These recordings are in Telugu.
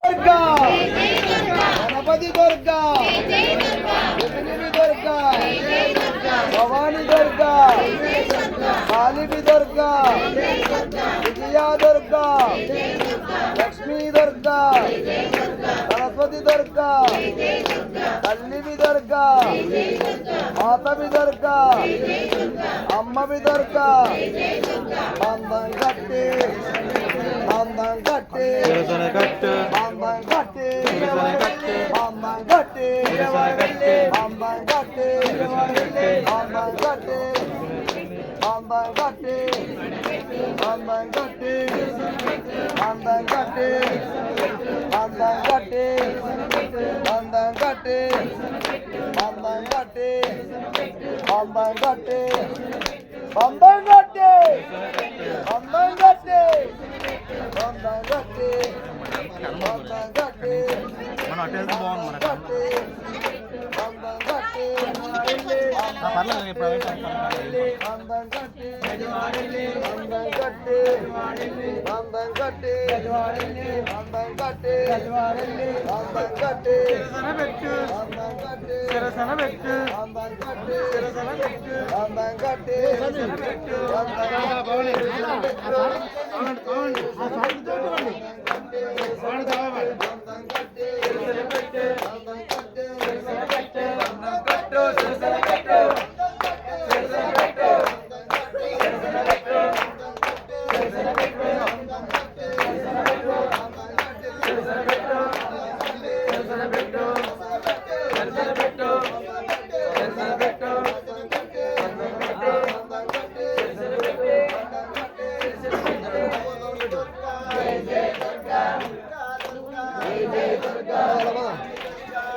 దుర్గా గణపతి దుర్గా లక్ష్మీ దుర్గా భవాని దుర్గా కాళీ దుర్గా విజయ దుర్గా లక్ష్మీ దుర్గా సరస్వతి దుర్గా తల్లి దుర్గా మాతవి దుర్గా అమ్మవి దుర్గా బంధం కట్టి బంధం కట్టి బంధం కట్టి బంధం కట్టి బంధం కట్టి బంధం కట్టి బంధం కట్టి బంధం కట్టి బంధం కట్టి బంధం కట్టి బంధం కట్టి బంధం కట్టి బంధం కట్టి బంధం కట్టి బంధం కట్టి బంధం కట్టి బంధం కట్టి మనం అటు వెళ్తే బాగుంది మన కట్టి బంధం కట్టి పర్లేదు ఇప్పుడు బంధం కట్టి బంధం కట్టి బంధం కట్టి బంధం కట్టి బంధం కట్టి బంధం కట్టి శిరసన పెట్టు బంధం కట్టి శిరసన పెట్టు బంధం కట్టి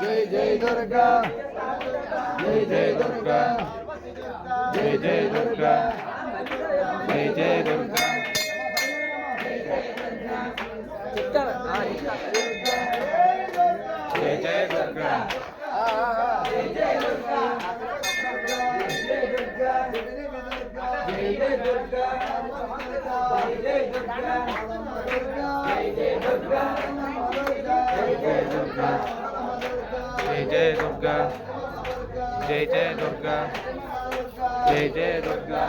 జై జై దుర్గా జై జై దుర్గా జై జై దుర్గా జై జై దుర్గా జై జై దుర్గా జై జై దుర్గా జై జై దుర్గా జై జై దుర్గా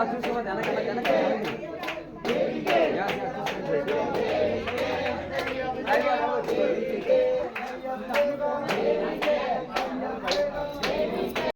చూసుకో